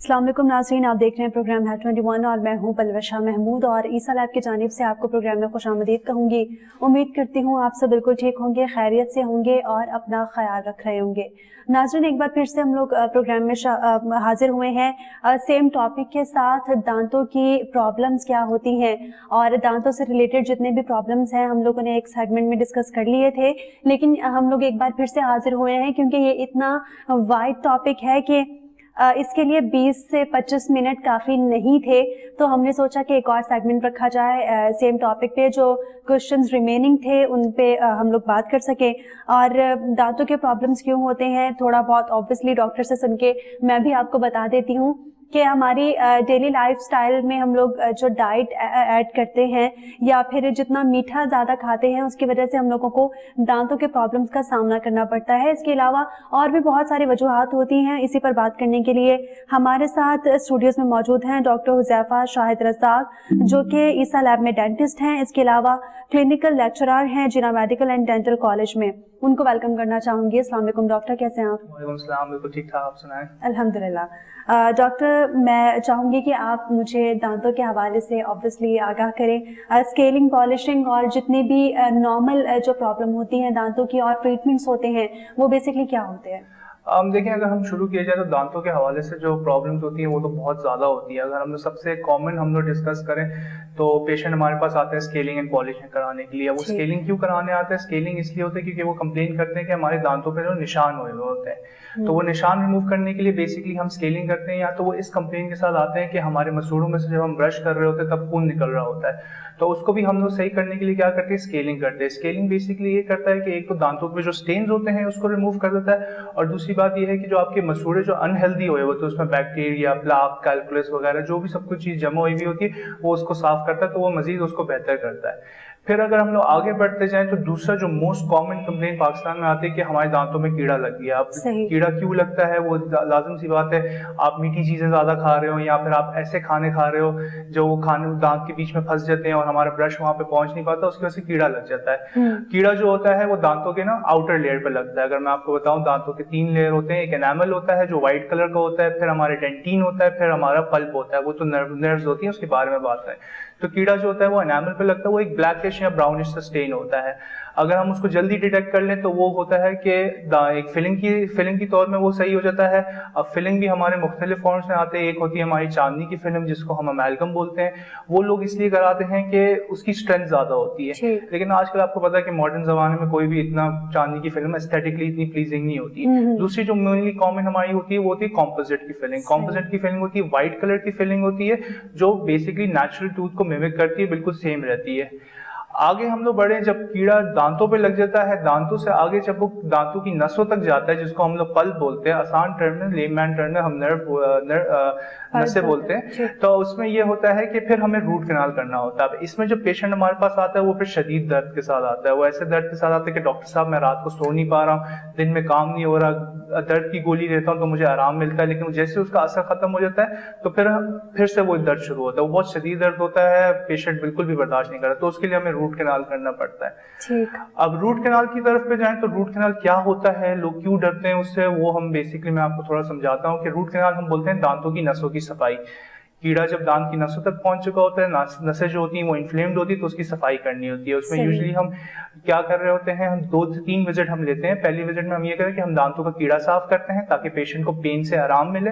अस्सलाम वालेकुम नाज़रीन, आप देख रहे हैं प्रोग्राम हेल्थ 21 और मैं हूं पलवशा महमूद और ईसा लैब की जानिब से आपको प्रोग्राम में खुशामदीद कहूँगी। उम्मीद करती हूं आप सब बिल्कुल ठीक होंगे, खैरियत से होंगे और अपना ख्याल रख रहे होंगे। नाज़रीन, एक बार फिर से हम लोग प्रोग्राम में हाजिर हुए हैं सेम टॉपिक के साथ। दांतों की प्रॉब्लम्स क्या होती हैं और दांतों से रिलेटेड जितने भी प्रॉब्लम्स हैं हम लोगों ने एक सेगमेंट में डिस्कस कर लिए थे, लेकिन हम लोग एक बार फिर से हाजिर हुए हैं क्योंकि ये इतना वाइड टॉपिक है कि इसके लिए 20 से 25 मिनट काफ़ी नहीं थे, तो हमने सोचा कि एक और सेगमेंट रखा जाए सेम टॉपिक पे। जो क्वेश्चंस रिमेनिंग थे उन पे हम लोग बात कर सकें और दांतों के प्रॉब्लम्स क्यों होते हैं थोड़ा बहुत ऑब्वियसली डॉक्टर से सुन के मैं भी आपको बता देती हूँ कि हमारी डेली लाइफस्टाइल में हम लोग जो डाइट ऐड करते हैं या फिर जितना मीठा ज़्यादा खाते हैं उसकी वजह से हम लोगों को दांतों के प्रॉब्लम्स का सामना करना पड़ता है। इसके अलावा और भी बहुत सारी वजूहात होती हैं। इसी पर बात करने के लिए हमारे साथ स्टूडियोज़ में मौजूद हैं डॉक्टर हुज़ैफा शाहिद रज़ाक, जो कि ईसा लैब में डेंटिस्ट हैं। इसके अलावा क्लिनिकल लेक्चरर हैं जिना मेडिकल एंड डेंटल कॉलेज में। उनको वेलकम करना चाहूँगी। अस्सलाम वालेकुम डॉक्टर, कैसे हैं आप? वालेकुम सलाम, बिल्कुल ठीक ठाक, आप सुनाएं। अल्हम्दुलिल्लाह। डॉक्टर, मैं चाहूँगी कि आप मुझे दांतों के हवाले से ऑब्वियसली आगाह करें। स्केलिंग, पॉलिशिंग और जितनी भी नॉर्मल जो प्रॉब्लम होती हैं दांतों की और ट्रीटमेंट्स होते हैं वो बेसिकली क्या होते हैं? देखिए, अगर हम शुरू किया जाए तो दांतों के हवाले से जो प्रॉब्लम्स होती हैं वो तो बहुत ज़्यादा होती है। अगर हम लोग सबसे कॉमन हम लोग डिस्कस करें तो पेशेंट हमारे पास आते हैं स्केलिंग एंड पॉलिशिंग कराने के लिए। वो स्केलिंग क्यों कराने आते हैं? स्केलिंग इसलिए होता है क्योंकि वो कंप्लेन करते हैं कि हमारे दांतों पे जो निशान हुए हुए होते हैं, तो वो निशान रिमूव करने के लिए बेसिकली हम स्केलिंग करते हैं। या तो वो इस कंप्लेन के साथ आते हैं कि हमारे मसूड़ों में से जब हम ब्रश कर रहे होते हैं तब खून निकल रहा होता है, तो उसको भी हम लोग सही करने के लिए क्या करते हैं? स्केलिंग करते हैं। स्केलिंग बेसिकली ये करता है कि एक तो दांतों पे जो स्टेन्स होते हैं उसको रिमूव कर देता है, और दूसरी बात ये है कि जो आपके मसूड़े जो अनहेल्दी हुए होते हैं उसमें बैक्टीरिया, प्लाक, कैलकुलस वगैरह जो भी सब कुछ चीज़ जमा हुई होती है वो उसको साफ करता है, तो वो मजीद उसको बेहतर करता है। फिर अगर हम लोग आगे बढ़ते जाएं तो दूसरा जो मोस्ट कॉमन कंप्लेन पाकिस्तान में आती है कि हमारे दांतों में कीड़ा लग गया। अब कीड़ा क्यों लगता है? वो लाजिम सी बात है, आप मीठी चीजें ज्यादा खा रहे हो या फिर आप ऐसे खाने खा रहे हो जो वो खाने दांत के बीच में फंस जाते हैं और हमारा ब्रश वहां पे पहुंच नहीं पाता, उसकी वजह से कीड़ा लग जाता है। कीड़ा जो होता है वो दांतों के ना आउटर लेयर पे लगता है। अगर मैं आपको बताऊं, दांतों के 3 लेयर होते हैं। एक एनामल होता है जो व्हाइट कलर का होता है, फिर हमारे डेंटिन होता है, फिर हमारा पल्प होता है, वो तो नर्व्स होती है, उसके बारे में बात है। तो कीड़ा जो होता है वो एनामल पे लगता है, वो एक ब्लैकिश या ब्राउनिश सा स्टेन होता है। अगर हम उसको जल्दी डिटेक्ट कर लें तो वो होता है कि एक फिलिंग की तौर में वो सही हो जाता है। अब फिलिंग भी हमारे मुख्तलिफ फॉर्म्स में आते हैं। एक होती है हमारी चांदनी की फिल्म जिसको हम अमेलगम बोलते हैं, वो लोग इसलिए कराते हैं कि उसकी स्ट्रेंथ ज्यादा होती है। लेकिन आजकल आपको पता है कि मॉडर्न जमाने में कोई भी इतना चांदनी की फिल्म एस्थेटिकली इतनी प्लीजिंग नहीं होती है। दूसरी जो मेनली कॉमन हमारी होती है वो होती है कॉम्पोजिट की फिलिंग। कॉम्पोजिट की फिलिंग होती है व्हाइट कलर की फिलिंग होती है जो बेसिकली नेचुरल टूथ को मिमिक करती है, बिल्कुल सेम रहती है। आगे हम लोग बढ़े, जब कीड़ा दांतों पे लग जाता है, दांतों से आगे जब वो दांतों की नसों तक जाता है जिसको हम लोग पल्प बोलते हैं, आसान टर्म में, लेमैन टर्म में हम नसें बोलते हैं, तो उसमें ये होता है कि फिर हमें रूट कैनाल करना होता है। अब इसमें जो पेशेंट हमारे पास आता है वो फिर शदीद दर्द के साथ आता है। वो ऐसे दर्द के साथ आता है कि डॉक्टर साहब मैं रात को सो नहीं पा रहा हूँ, दिन में काम नहीं हो रहा, दर्द की गोली लेता हूँ तो मुझे आराम मिलता है, लेकिन जैसे उसका असर खत्म हो जाता है तो फिर से वो दर्द शुरू होता है। वो बहुत शदीद दर्द होता है, पेशेंट बिल्कुल भी बर्दाश्त नहीं कर रहा, तो उसके लिए हमें रूट कैनाल करना पड़ता है। ठीक। अब रूट कैनाल की तरफ पे जाएं तो रूट कैनाल क्या होता है, लोग क्यों डरते हैं उससे, वो हम बेसिकली मैं आपको थोड़ा समझाता हूँ कि रूट कैनाल हम बोलते हैं दांतों की नसों की सफाई। कीड़ा जब दांत की नसों तक पहुंच चुका होता है, नसें जो होती हैं वो इन्फ्लेम्ड होती है, तो उसकी सफाई करनी होती है। उसमें यूजुअली हम क्या कर रहे होते हैं, हम 2 से 3 विजिट हम लेते हैं। पहली विजिट में हम ये करें कि हम दांतों का कीड़ा साफ करते हैं ताकि पेशेंट को पेन से आराम मिले।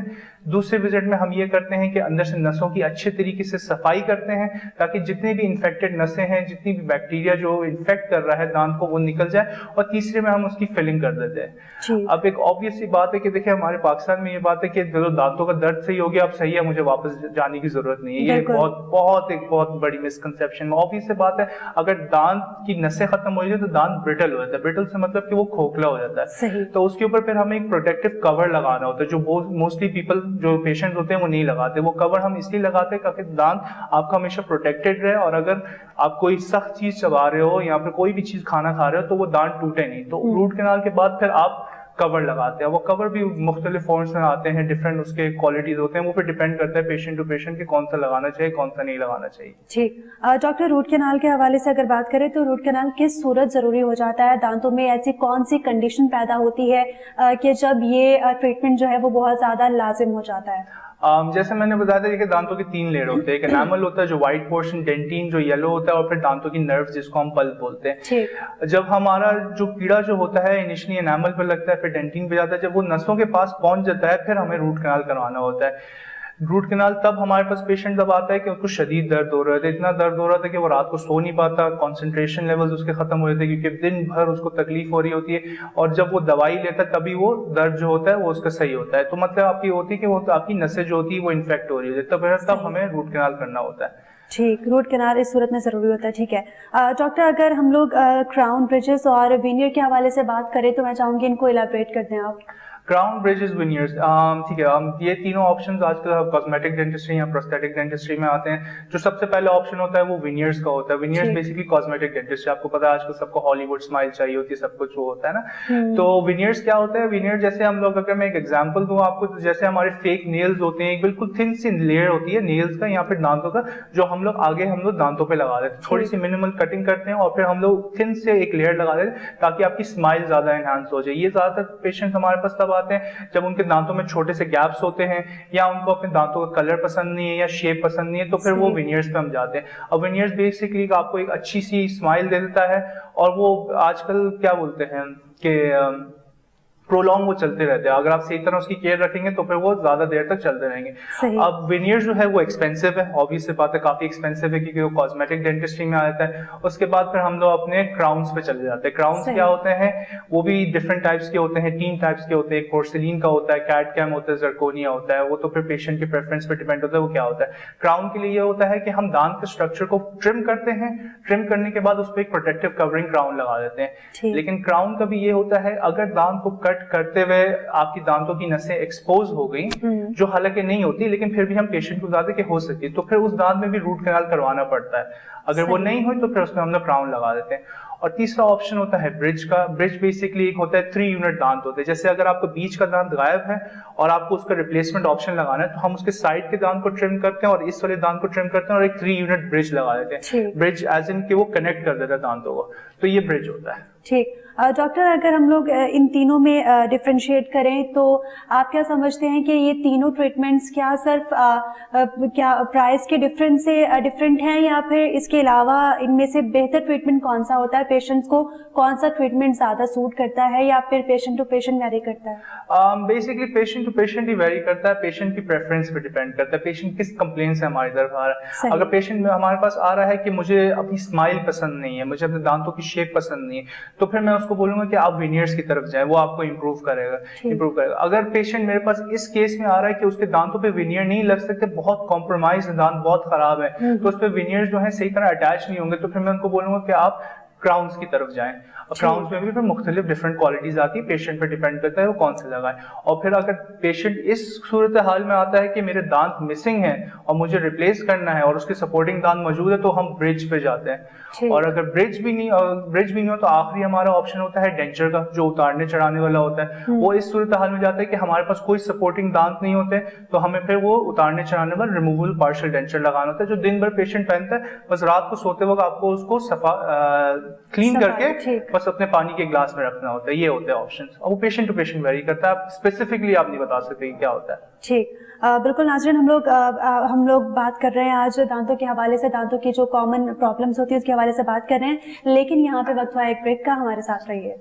दूसरे विजिट में हम ये करते हैं कि अंदर से नसों की अच्छे तरीके से सफाई करते हैं ताकि जितने भी इन्फेक्टेड नसें हैं, जितनी भी बैक्टीरिया जो इन्फेक्ट कर रहा है दांत को, वो निकल जाए। और तीसरे में हम उसकी फिलिंग कर देते हैं। अब एक ऑब्वियस सी बात है कि देखिए हमारे पाकिस्तान में ये बात है कि चलो दांतों का दर्द सही हो गया, अब सही है, मुझे वापस जाने की जरूरत नहीं है। ये एक बहुत बड़ी मिसकंसेप्शन है। ऑब्वियस सी बात है, अगर दांत की नसें खत्म हो जाए तो दांत ब्रिटल हो जाता है। ब्रिटल से मतलब कि वो खोखला हो जाता है, तो उसके ऊपर फिर हमें एक प्रोटेक्टिव कवर लगाना होता है, जो मोस्टली पीपल जो पेशेंट होते हैं वो नहीं लगाते। वो कवर हम इसलिए लगाते हैं ताकि दांत आपका हमेशा प्रोटेक्टेड रहे, और अगर आप कोई सख्त चीज चबा रहे हो या फिर कोई भी चीज खाना खा रहे हो तो वो दांत टूटे नहीं। तो रूट कैनाल के बाद फिर आप कवर लगाते हैं। वो कवर भी मुख्तलिफ फॉर्म्स में आते हैं, डिफरेंट उसके क्वालिटीज होते हैं, वो फिर डिपेंड करता है पेशेंट टू पेशेंट कि कौन सा लगाना चाहिए, कौन सा नहीं लगाना चाहिए। ठीक। डॉक्टर, रूट कैनाल के हवाले से अगर बात करें तो रूट कैनाल किस सूरत जरूरी हो जाता है? दांतों में ऐसी कौन सी कंडीशन पैदा होती है कि जब ये ट्रीटमेंट जो है वो बहुत ज्यादा लाजिम हो जाता है? जैसे मैंने बताया था कि दांतों के 3 लेयर होते हैं। एक एनामल होता है जो व्हाइट पोर्शन, डेंटिन जो येलो होता है, और फिर दांतों की नर्व जिसको हम पल्प बोलते हैं। जब हमारा जो कीड़ा जो होता है इनिशियली एनामल पे लगता है, फिर डेंटिन पे जाता है, जब वो नसों के पास पहुंच जाता है फिर हमें रूट कैनाल करवाना होता है। रूट कैनाल तब हमारे पास पेशेंट जब आता है कि उसको शदीद दर्द हो रहा था, इतना दर्द हो रहा था कि वो रात को सो नहीं पाता, कंसंट्रेशन लेवल्स उसके खत्म हो जाते क्योंकि दिन भर उसको तकलीफ हो रही होती है, और जब वो दवाई लेता है तभी वो दर्द जो होता है वो उसका सही होता है। तो मतलब आपकी होती है कि वो तो आपकी नसें जो होती है वो इन्फेक्ट हो रही होती है, तब हमें रूट कैनाल करना होता है। ठीक, रूट कैनाल इस सूरत में ज़रूरी होता है। ठीक है डॉक्टर, अगर हम लोग क्राउन ब्रिजेस और विनियर के हवाले से बात करें तो मैं चाहूँगी इनको इलाबरेट कर दें आप। क्राउन ब्रिजेस, विनियर्स, ठीक है, ये तीनों ऑप्शंस आजकल कॉस्मेटिक डेंटिस्ट्री या प्रोस्थेटिक डेंटिस्ट्री में आते हैं। जो सबसे पहला ऑप्शन होता है वो विनियर्स का होता है। विनियर्स बेसिकली कॉस्मेटिक डेंटिस्ट्री, आपको पता है आजकल सबको हॉलीवुड स्माइल चाहिए होती है, सब कुछ वो होता है ना। तो विनियर्स क्या होता है? विनियर जैसे हम लोग, अगर मैं एक एग्जांपल दूं आपको, तो जैसे हमारे फेक नेल्स होते हैं, एक बिल्कुल थिन सी लेयर होती है नेल्स का या फिर दांतों का, जो हम लोग आगे दांतों पे लगा देते हैं। थोड़ी सी मिनिमल कटिंग करते हैं और फिर हम लोग थिन से एक लेयर लगा देते हैं ताकि आपकी स्माइल ज्यादा एनहांस हो जाए। ये ज्यादातर पेशेंट हमारे पास तब आते हैं जब उनके दांतों में छोटे से गैप्स होते हैं या उनको अपने दांतों का कलर पसंद नहीं है या शेप पसंद नहीं है, तो फिर वो विनियर्स पे हम जाते हैं। अब विनियर्स बेसिकली आपको एक अच्छी सी स्माइल दे देता है, और वो आजकल क्या बोलते हैं कि प्रोलॉन्ग वो चलते रहते हैं। अगर आप सही तरह उसकी केयर रखेंगे तो फिर वो ज्यादा देर तक चलते रहेंगे। अब विनियर जो है वो एक्सपेंसिव है, ऑब्वियस बात है, काफी एक्सपेंसिव है क्योंकि वो कॉस्मेटिक डेंटिस्ट्री में आता है। उसके बाद फिर हम लोग अपने क्राउन्स पे चले जाते हैं। क्राउन्स क्या होते हैं? वो भी डिफरेंट टाइप्स के होते हैं, 3 टाइप्स के होते हैं। एक पोर्सिलीन का होता है, कैड कैम होता है, जर्कोनिया होता है। वो तो फिर पेशेंट के प्रेफरेंस पे डिपेंड होता है वो क्या होता है। क्राउन के लिए ये होता है कि हम दांत के स्ट्रक्चर को ट्रिम करते हैं, ट्रिम करने के बाद उस पर एक प्रोटेक्टिव कवरिंग क्राउन लगा देते हैं। लेकिन क्राउन का भी ये होता है, अगर दांत को कट करते हुए आपकी दांतों की नसें एक्सपोज हो गई, जो हालांकि नहीं होती लेकिन फिर भी हम पेशेंट को बताते कि हो सकती है, तो फिर उस दांत में भी रूट कैनाल करवाना पड़ता है। अगर वो नहीं हुई तो फिर उसमें हम लोग क्राउन लगा देते हैं। और तीसरा ऑप्शन होता है ब्रिज का। ब्रिज बेसिकली एक होता है 3 यूनिट दांत होते हैं। जैसे अगर आपका बीच का दांत गायब है और आपको उसका रिप्लेसमेंट ऑप्शन लगाना है, तो हम उसके साइड के दांत को ट्रिम करते हैं और इस वाले दांत को ट्रिम करते हैं और एक 3 यूनिट ब्रिज लगा देते हैं। ब्रिज एज इन कि वो कनेक्ट कर देता है दांतों को, तो ये ब्रिज होता है। ठीक डॉक्टर, अगर हम लोग इन तीनों में डिफरेंशिएट करें तो आप क्या समझते हैं कि ये तीनों ट्रीटमेंट्स क्या सिर्फ क्या प्राइस के डिफरेंस से डिफरेंट हैं, या फिर इसके अलावा इनमें से बेहतर ट्रीटमेंट कौन सा होता है? पेशेंट्स को कौन सा ट्रीटमेंट ज्यादा सूट करता है, या फिर पेशेंट टू पेशेंट वेरी करता है? बेसिकली पेशेंट टू पेशेंट ही वेरी करता है, पेशेंट की प्रेफरेंस पे डिपेंड करता है, पेशेंट किस कंप्लेन से हमारी तरफ आ रहा है। अगर पेशेंट हमारे पास आ रहा है कि मुझे अपनी स्माइल पसंद नहीं है, मुझे अपने दांतों की शेप पसंद नहीं है, तो फिर मैं उसको बोलूंगा कि आप विनियर्स की तरफ जाए, वो आपको इंप्रूव करेगा। अगर पेशेंट मेरे पास इस केस में आ रहा है कि उसके दांतों पे विनियर नहीं लग सकते, बहुत कॉम्प्रोमाइज, दांत बहुत खराब है, तो उस पे विनियर्स जो है सही तरह अटैच नहीं होंगे, तो फिर मैं उनको बोलूंगा कि आप क्राउन्स की तरफ जाएं। और क्राउन्स में भी फिर मुख्तलिफ डिफरेंट क्वालिटीज आती है, पेशेंट पे डिपेंड करता है वो कौन से लगाए। और फिर अगर पेशेंट इस सूरत हाल में आता है कि मेरे दांत मिसिंग है और मुझे रिप्लेस करना है और उसके सपोर्टिंग दांत मौजूद है, तो हम ब्रिज पे जाते हैं। और अगर ब्रिज भी नहीं हो तो आखिरी हमारा ऑप्शन होता है डेंचर का, जो उतारने चढ़ाने वाला होता है। वो इस सूरत हाल में जाता है कि हमारे पास कोई सपोर्टिंग दांत नहीं होते, तो हमें फिर वो उतारने चढ़ाने वाला रिमूवल पार्शियल डेंचर लगाना होता है, जो दिन भर पेशेंट पहनता है। बस रात को सोते वक्त आपको उसको सफा क्लीन करके बस अपने पानी के ग्लास में रखना होता है। ये होते हैं ऑप्शंस, और वो पेशेंट टू पेशेंट वेरी करता है, आप स्पेसिफिकली आप नहीं बता सकते क्या होता है। ठीक, बिल्कुल नाज़रीन, हम लोग बात कर रहे हैं आज दांतों के हवाले से, दांतों की जो कॉमन प्रॉब्लम्स होती है उसके हवाले से बात कर रहे हैं, लेकिन यहाँ पे वक्त हुआ एक ब्रेक का, हमारे साथ रहिए।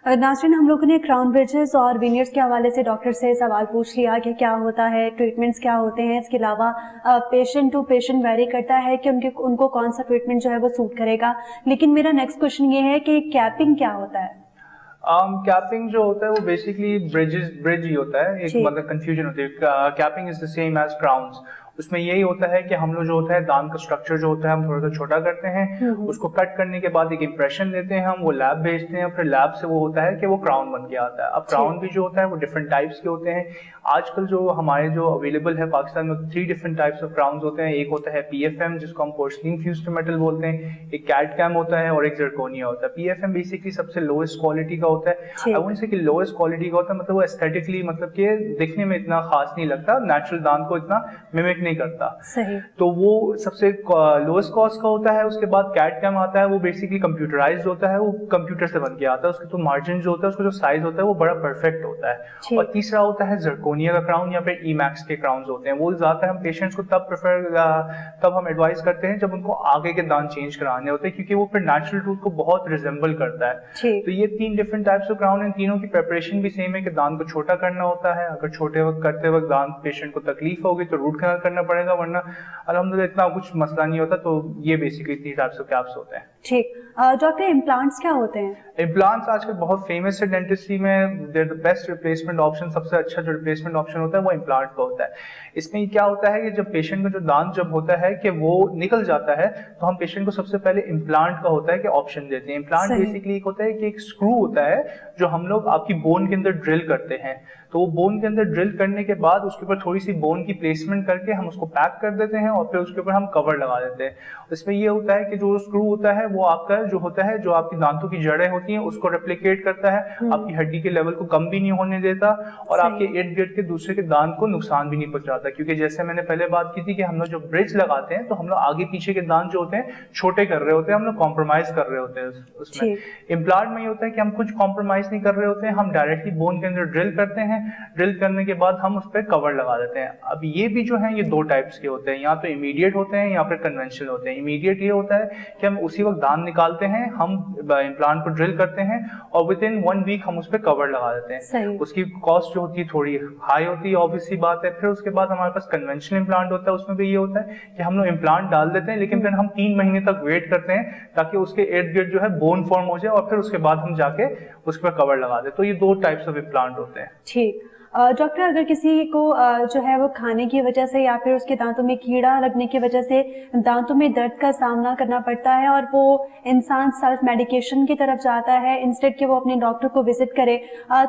नाज़रीन, हम लोगों ने क्राउन ब्रिजेस और विनियर्स के हवाले से डॉक्टर से सवाल पूछ लिया कि क्या होता है, ट्रीटमेंट्स क्या होते हैं। इसके अलावा पेशेंट टू पेशेंट वेरी करता है कि उनको कौन सा ट्रीटमेंट जो है वो सूट करेगा। लेकिन मेरा नेक्स्ट क्वेश्चन ये है कि कैपिंग क्या होता है? कैपिंग जो होता है वो बेसिकली ब्रिज ही होता है, एक मतलब कंफ्यूजन होती है। Capping is the same as crowns. उसमें यही होता है कि हम लोग जो होता है दांत का स्ट्रक्चर जो होता है हम थोड़ा सा छोटा करते हैं, उसको कट करने के बाद एक इंप्रेशन देते हैं, हम वो लैब भेजते हैं, फिर लैब से वो होता है कि वो क्राउन बन के आता है। अब क्राउन भी जो होता है वो डिफरेंट टाइप्स के होते हैं। आजकल जो हमारे जो अवेलेबल है पाकिस्तान में 3 डिफरेंट टाइप्स ऑफ क्राउन्स होते हैं। एक होता है पीएफएम जिसको हम पोर्सलिन फ्यूज्ड मेटल बोलते हैं, एक कैड कैम होता है और एक जर्कोनिया होता है। पीएफएम बेसिकली सबसे लोएस्ट क्वालिटी का होता है। आई वोंट से कि लोएस्ट क्वालिटी का होता है, मतलब वो एस्थेटिकली मतलब कि दिखने में इतना खास नहीं लगता, नेचुरल दांत को इतना मिमिक नहीं करता। सही। तो वो सबसे लोएस्ट कॉस्ट का होता है। उसके बाद कैड कैम आता है, वो बेसिकली कंप्यूटराइज्ड होता है, वो कंप्यूटर से बन के आता है। उसके तो मार्जिन जो होता है, उसका जो साइज होता है वो बड़ा परफेक्ट होता है। और तीसरा होता है जर्कोनिया का क्राउन या फिर ईमैक्स के क्राउन्स होते हैं। वो ज्यादातर हम पेशेंट्स को तब हम एडवाइस करते हैं जब उनको आगे के दांत चेंज कराने होते हैं, क्योंकि वो फिर नेचुरल टूथ को बहुत रिजेंबल करता है। तो ये 3 डिफरेंट टाइप्स ऑफ क्राउन है। तीनों की प्रिपरेशन भी सेम है कि दांत को छोटा करना होता है। अगर छोटे वक्त करते वक्त दांत पेशेंट को तकलीफ होगी तो रूट कैनाल करना पड़ेगा, वरना अल्हम्दुलिल्लाह इतना कुछ मसला नहीं होता। तो ये बेसिकली 3 टाइप्स ऑफ कैप्स होते हैं। ठीक। डॉक्टर इम्प्लांट्स क्या होते हैं? इम्प्लांट्स आजकल बहुत फेमस है डेंटिस्ट्री में। They're the best replacement option, सबसे अच्छा जो रिप्लेसमेंट ऑप्शन होता है वो इम्प्लांट का होता है। इसमें क्या होता है कि जब पेशेंट का जो दांत जब होता है कि वो निकल जाता है, तो हम पेशेंट को सबसे पहले इम्प्लांट का होता है कि ऑप्शन देते हैं। इम्प्लांट बेसिकली एक होता है कि एक स्क्रू होता है जो हम लोग आपकी बोन के अंदर ड्रिल करते हैं। तो वो बोन के अंदर ड्रिल करने के बाद उसके ऊपर थोड़ी सी बोन की प्लेसमेंट करके हम उसको पैक कर देते हैं और फिर उसके ऊपर हम कवर लगा देते हैं। इसमें ये होता है कि जो स्क्रू होता है वो आपका जो होता है, जो आपकी दांतों की जड़ें होती हैं उसको रेप्लिकेट करता है, आपकी हड्डी के लेवल को कम भी नहीं होने देता और आपके इर्द गिर्द के दूसरे के दांत को नुकसान भी नहीं पहुंचाता। क्योंकि जैसे मैंने पहले बात की थी कि हम लोग जो ब्रिज लगाते हैं तो हम लोग आगे पीछे के दांत जो होते हैं छोटे कर रहे होते हैं, हम लोग कॉम्प्रोमाइज कर रहे होते हैं उसमें। इम्प्लांट में ये होता है कि हम कुछ कॉम्प्रोमाइज नहीं कर रहे होते हैं, हम डायरेक्टली बोन के अंदर ड्रिल करते हैं, ड्रिल करने के बाद हम उस पर कवर लगा देते हैं। अब ये भी जो है ये 2 टाइप्स के होते हैं, या तो इमीडिएट होते हैं या फिर कन्वेंशनल होते हैं। इमीडिएट ये होता है कि हम उसी वक्त दांत निकालते हैं, हम इम्प्लांट को ड्रिल करते हैं और विद इन 1 वीक हम उस पर कवर लगा देते हैं। उसकी कॉस्ट जो होती है थोड़ी हाई होती है, ऑब्वियसली बात है। फिर उसके बाद हमारे पास कन्वेंशनल इम्प्लांट होता है, उसमें भी ये होता है कि हम लोग इम्प्लांट डाल देते हैं, लेकिन फिर हम 3 महीने तक वेट करते हैं ताकि उसके इर्द गिर्द जो है बोन फॉर्म हो जाए और फिर उसके बाद हम जाके उस पर कवर लगा दें। तो ये 2 टाइप्स ऑफ इम्प्लांट होते हैं। ठीक। डॉक्टर, अगर किसी को जो है वो खाने की वजह से या फिर उसके दांतों में कीड़ा लगने की वजह से दांतों में दर्द का सामना करना पड़ता है और वो इंसान सेल्फ मेडिकेशन की तरफ जाता है इंस्टेड कि वो अपने डॉक्टर को विजिट करे,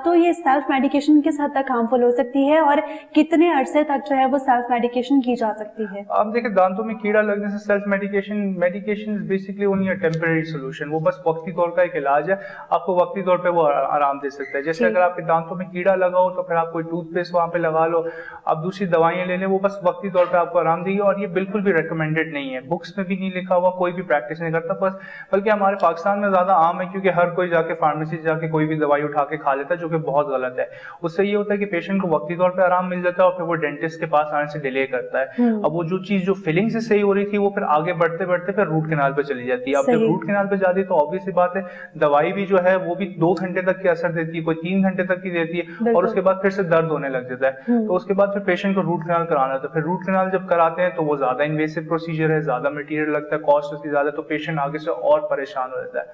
तो ये सेल्फ मेडिकेशन किस हद तक हार्मफुल हो सकती है और कितने अरसे तक जो है वो सेल्फ मेडिकेशन की जा सकती है? आप देखिए, दांतों में कीड़ा लगने से self medication is basically only a temporary solution. वो बस वक्ती तौर का एक इलाज है, आपको वक्ती तौर पे वो आराम दे सकता है। जैसे अगर आपके दांतों में कीड़ा लगा हो तो फिर आप कोई टूथपेस्ट वहां पे लगा लो, आप दूसरी दवाइयां ले लें, वो बस वक्ती तौर पे आपको आराम देगी और ये बिल्कुल भी रिकमेंडेड नहीं है। बुक्स में भी नहीं लिखा हुआ, कोई भी प्रैक्टिस नहीं करता, बस बल्कि हमारे पाकिस्तान में ज्यादा आम है क्योंकि हर कोई जाके फार्मेसी जाके कोई भी दवाई उठा के खा लेता है, जो कि बहुत गलत है। उससे ये होता है कि पेशेंट को वक्ती तौर पे आराम मिल जाता है और फिर वो डेंटिस्ट के पास आने से डिले करता है। अब वो जो चीज जो फिलिंग से सही हो रही थी वो फिर आगे बढ़ते बढ़ते फिर रूट कैनाल पे चली जाती है। अब जब रूट कैनाल पे जाती है तो ऑब्वियस सी बात है दवाई भी जो है वो भी 2 घंटे तक की असर देती है, कोई 3 घंटे तक की देती है और उसके बाद फिर से दर्द होने लग जाता है। तो उसके बाद फिर पेशेंट को रूट कैनाल कराना है। तो फिर रूट कैनाल जब कराते हैं तो वो ज्यादा इन्वेसिव प्रोसीजर है, ज्यादा मटेरियल लगता है, कॉस्ट उसकी ज्यादा, तो पेशेंट आगे से और परेशान हो जाता है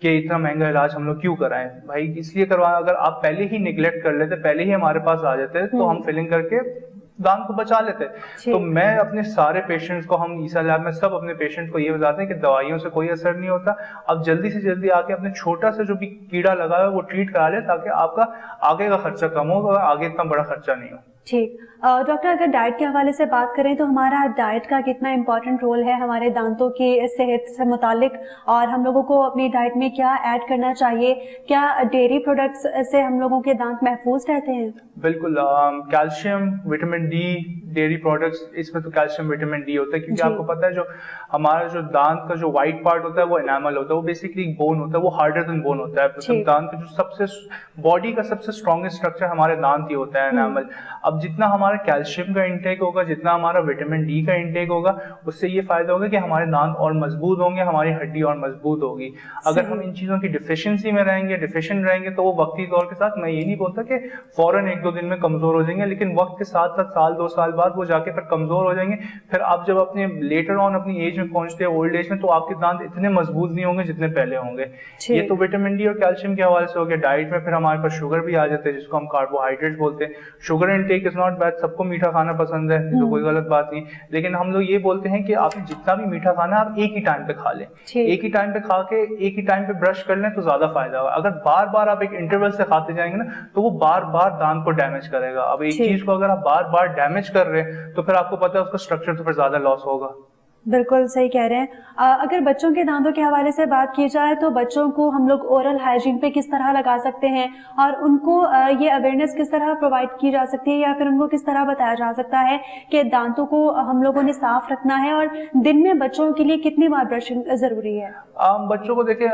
कि इतना महंगा इलाज हम लोग क्यों कराएं। भाई इसलिए करवाएं, अगर आप पहले ही निगलेक्ट कर लेते, पहले ही हमारे पास आ जाते तो हम फिलिंग करके दांत को बचा लेते। तो मैं अपने सारे पेशेंट्स को, हम ईसा लैब में सब अपने पेशेंट्स को ये बताते हैं कि दवाइयों से कोई असर नहीं होता, आप जल्दी से जल्दी आके अपने छोटा सा जो भी कीड़ा लगा है वो ट्रीट करा ले ताकि आपका आगे का खर्चा कम हो और आगे इतना बड़ा खर्चा नहीं हो। ठीक। डॉक्टर, अगर डाइट के हवाले से बात करें तो हमारा डाइट का कितना इम्पोर्टेंट रोल है हमारे दांतों की सेहत से मुतालिक, और हम लोगों को अपनी डाइट में क्या ऐड करना चाहिए? क्या डेयरी प्रोडक्ट्स से हम लोगों के दांत महफूज रहते हैं? बिल्कुल, calcium, vitamin D, dairy products, इसमें तो कैल्शियम विटामिन डी होता है क्योंकि आपको पता है जो हमारा जो दांत का जो व्हाइट पार्ट होता है वो एनामल होता है, वो बेसिकली बोन होता है, वो हार्डर देन बोन होता है। मतलब दांत का जो सबसे बॉडी का सबसे स्ट्रॉन्गेस्ट स्ट्रक्चर हमारे दांत ही होता है, एनामल। अब जितना हमारा कैल्शियम का इंटेक होगा, जितना हमारा विटामिन डी का इंटेक होगा, उससे ये फायदा होगा कि हमारे दांत और मजबूत होंगे, हमारी हड्डी और मजबूत होगी। अगर हम इन चीजों की डिफिशियंसी में रहेंगे, डिफिशिएंट रहेंगे, तो वो वक्ती तौर के साथ, मैं ये नहीं बोलता कि फौरन 1-2 दिन में कमजोर हो जाएंगे, लेकिन वक्त के साथ साथ साल 2 साल बाद वो जाके फिर कमजोर हो जाएंगे। फिर आप जब अपने लेटर ऑन अपनी एज में पहुंचते हैं, ओल्ड एज में, तो आपके दांत इतने मजबूत नहीं होंगे जितने पहले होंगे। ये तो विटामिन डी और कैल्शियम के हवाले से हो गया। डाइट में फिर हमारे पास शुगर भी आ जाते हैं, जिसको हम कार्बोहाइड्रेट्स बोलते हैं। Sugar intake is not bad, सबको मीठा खाना पसंद है, तो कोई गलत बात नहीं, लेकिन हम लोग ये बोलते हैं कि आपने जितना भी मीठा खाना आप एक ही टाइम पे खा लें, एक ही टाइम पे खा के एक ही टाइम पे ब्रश कर लें तो ज्यादा फायदा होगा। अगर बार बार आप एक इंटरवल से खाते जाएंगे ना, तो वो बार बार दांत को डैमेज करेगा। अब एक चीज को अगर आप बार बार डैमेज कर रहे हैं तो फिर आपको पता है उसका स्ट्रक्चर तो फिर ज्यादा लॉस होगा। बिल्कुल सही कह रहे हैं। अगर बच्चों के दांतों के हवाले से बात की जाए तो बच्चों को हम लोग ओरल हाइजीन पे किस तरह लगा सकते हैं और उनको ये अवेयरनेस किस तरह प्रोवाइड की जा सकती है, या फिर उनको किस तरह बताया जा सकता है कि दांतों को हम लोगों ने साफ रखना है, और दिन में बच्चों के लिए कितनी बार ब्रशिंग जरूरी है? बच्चों को देखें,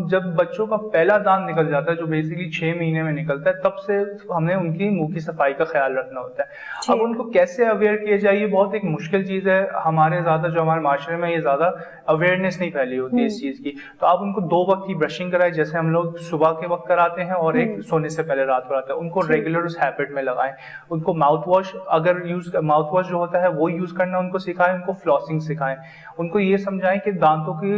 जब बच्चों का पहला दांत निकल जाता है, जो बेसिकली 6 महीने में निकलता है, तब से हमें उनकी मुंह की सफाई का ख्याल रखना होता है। अब उनको कैसे अवेयर किया जाए, ये बहुत एक मुश्किल चीज है। हमारे ज्यादा हमारे माशरे में ये ज्यादा अवेयरनेस नहीं फैली होती है इस चीज की। तो आप उनको 2 वक्त की ब्रशिंग कराएं, जैसे हम लोग सुबह के वक्त कराते हैं और एक सोने से पहले रात को कराते हैं। उनको रेगुलर उस हैबिट में लगाएं। उनको माउथ वॉश जो होता है वो यूज करना उनको सिखाएं। उनको फ्लॉसिंग सिखाएं। उनको ये समझाएं कि दांतों की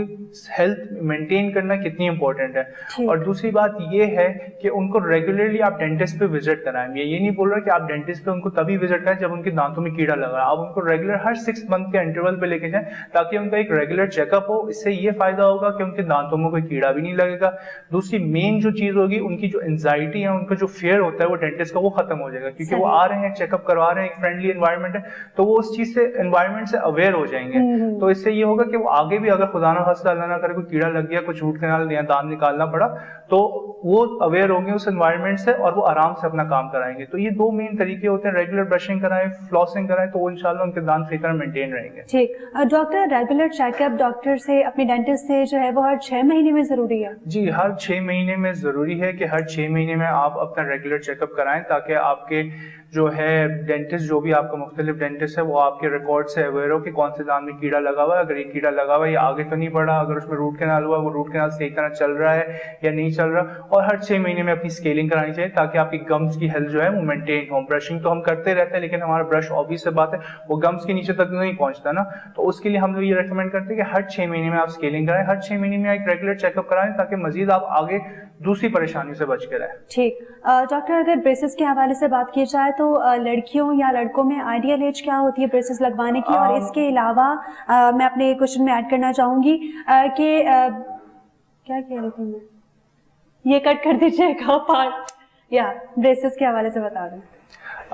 हेल्थ मेंटेन करना कितनी इंपॉर्टेंट है। और दूसरी बात ये है कि उनको रेगुलरली आप डेंटिस्ट पे विजिट कराएं। ये नहीं बोल रहा कि आप डेंटिस्ट पे उनको तभी विजिट करें जब उनके दांतों में कीड़ा लगा। आप उनको रेगुलर हर 6 मंथ के इंटरवल पे लेके जाएं, ताकि उनका एक रेगुलर चेकअप हो। इससे ये फायदा होगा कि उनके दांतों में कोई कीड़ा भी नहीं लगेगा। दूसरी मेन जो चीज होगी, उनकी जो एंजाइटी है, उनका जो फियर होता है वो डेंटिस्ट का, वो खत्म हो जाएगा, क्योंकि वो आ रहे हैं, चेकअप करवा रहे हैं, एक फ्रेंडली एनवायरनमेंट है, तो वो उस चीज से, एनवायरनमेंट से अवेयर हो जाएंगे। तो इससे ये होगा कि वो आगे भी अगर खुदा ना खास्ता अल्लाह ना करे कोई कीड़ा लग गया, कुछ रूट कैनाल या दांत निकालना पड़ा, तो वो अवेयर होंगे उस एनवायरनमेंट से और वो आराम से अपना काम कराएंगे। तो ये 2 मेन तरीके होते हैं, रेगुलर ब्रशिंग कराएं, फ्लॉसिंग कराएं, तो इंशाल्लाह उनके दांत सही तरह मेंटेन रहेंगे। ठीक। डॉक्टर, रेगुलर चेकअप डॉक्टर से, अपने डेंटिस्ट से जो है वो हर 6 महीने में जरूरी है? जी, हर 6 महीने में जरूरी है कि हर 6 महीने में आप अपना रेगुलर चेकअप कराएं, ताकि आपके जो है डेंटिस्ट, जो भी आपका मुख्तलिफ डेंटिस्ट है, वो आपके रिकॉर्ड से अवेयर हो कि कौन से दांत में कीड़ा लगा हुआ है। अगर ये कीड़ा लगा हुआ है, ये आगे तो नहीं बढ़ा, अगर उसमें रूट कैनाल हुआ, वो रूट कैनाल सही तरह चल रहा है या नहीं चल रहा। और हर 6 महीने में अपनी स्केलिंग करानी चाहिए, ताकि आपकी गम्स की हेल्थ जो है वो मेंटेन हो। ब्रशिंग तो हम करते रहते हैं, लेकिन हमारा ब्रश ऑब्वियस से बात है वो गम्स के नीचे तक नहीं पहुंचता ना, तो उसके लिए हम लोग ये रेकमेंड करते हैं कि हर 6 महीने में आप स्केलिंग कराएं, हर 6 महीने में एक रेगुलर चेकअप कराएं, ताकि मजीद आप आगे दूसरी परेशानियों से बच के रहें। ठीक। डॉक्टर, अगर ब्रेसेस के हवाले से बात की जाए तो लड़कियों या लड़कों में आइडियल एज क्या होती है ब्रेसेस लगवाने की? और इसके अलावा मैं अपने क्वेश्चन में ऐड करना चाहूंगी कि क्या कह रही थी मैं, ये कट कर दीजिएगा पार्ट, या ब्रेसेस के हवाले से बता दें।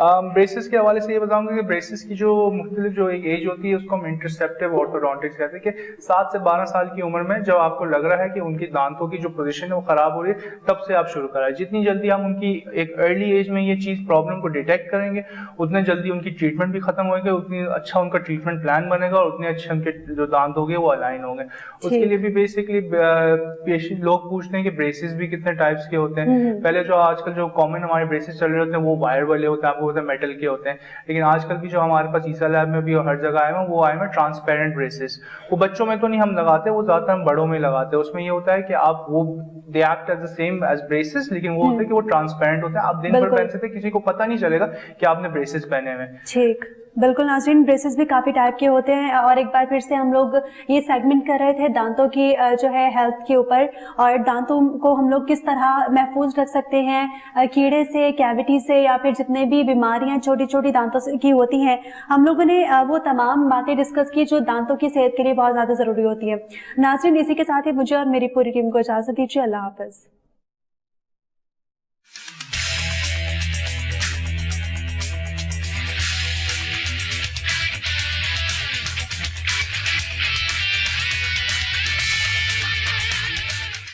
ब्रेसेस के हवाले से ये बताऊंगा कि ब्रेसेस की जो मुख्तलिफ जो एक एज होती है उसको हम इंटरसेप्टिव ऑर्थोडोंटिक्स कहते हैं, कि 7 से 12 साल की उम्र में जब आपको लग रहा है कि उनकी दांतों की जो पोजीशन है वो खराब हो रही है, तब से आप शुरू कराएं। जितनी जल्दी हम उनकी एक अर्ली एज में ये चीज प्रॉब्लम को डिटेक्ट करेंगे, उतने जल्दी उनकी ट्रीटमेंट भी खत्म होगी, उतनी अच्छा उनका ट्रीटमेंट प्लान बनेगा और उतने अच्छे उनके जो दांत होंगे वो अलाइन होंगे। उसके लिए भी बेसिकली पेशेंट लोग पूछते हैं कि ब्रेसेस भी कितने टाइप्स के होते हैं। पहले जो आजकल जो कॉमन हमारे ब्रेसेस चल रहे होते हैं वो वायर वाले होते हैं, आपको होता है मेटल के होते हैं, लेकिन आजकल भी जो हमारे पास ईसा लैब में भी और हर जगह आए हैं वो आए हैं ट्रांसपेरेंट ब्रेसेस। वो बच्चों में तो नहीं हम लगाते, वो ज्यादातर हम बड़ों में लगाते हैं। उसमें ये होता है कि आप वो they act as the same as braces, लेकिन वो होता है कि वो ट्रांसपेरेंट होते हैं, आप दिन भर पहन सकते हैं, किसी को पता नहीं चलेगा कि आपने ब्रेसेस पहने हुए। ठीक, बिल्कुल नाज़रीन, ब्रेसेस भी काफ़ी टाइप के होते हैं और एक बार फिर से हम लोग ये सेगमेंट कर रहे थे दांतों की जो है हेल्थ के ऊपर, और दांतों को हम लोग किस तरह महफूज रख सकते हैं कीड़े से, कैविटी से, या फिर जितने भी बीमारियां छोटी छोटी दांतों से की होती हैं। हम लोगों ने वो तमाम बातें डिस्कस की जो दांतों की सेहत के लिए बहुत ज़्यादा ज़रूरी होती है। नाज़रीन, इसी के साथ ही मुझे और मेरी पूरी टीम को इजाज़त दीजिए। अल्लाह हाफ़िज़।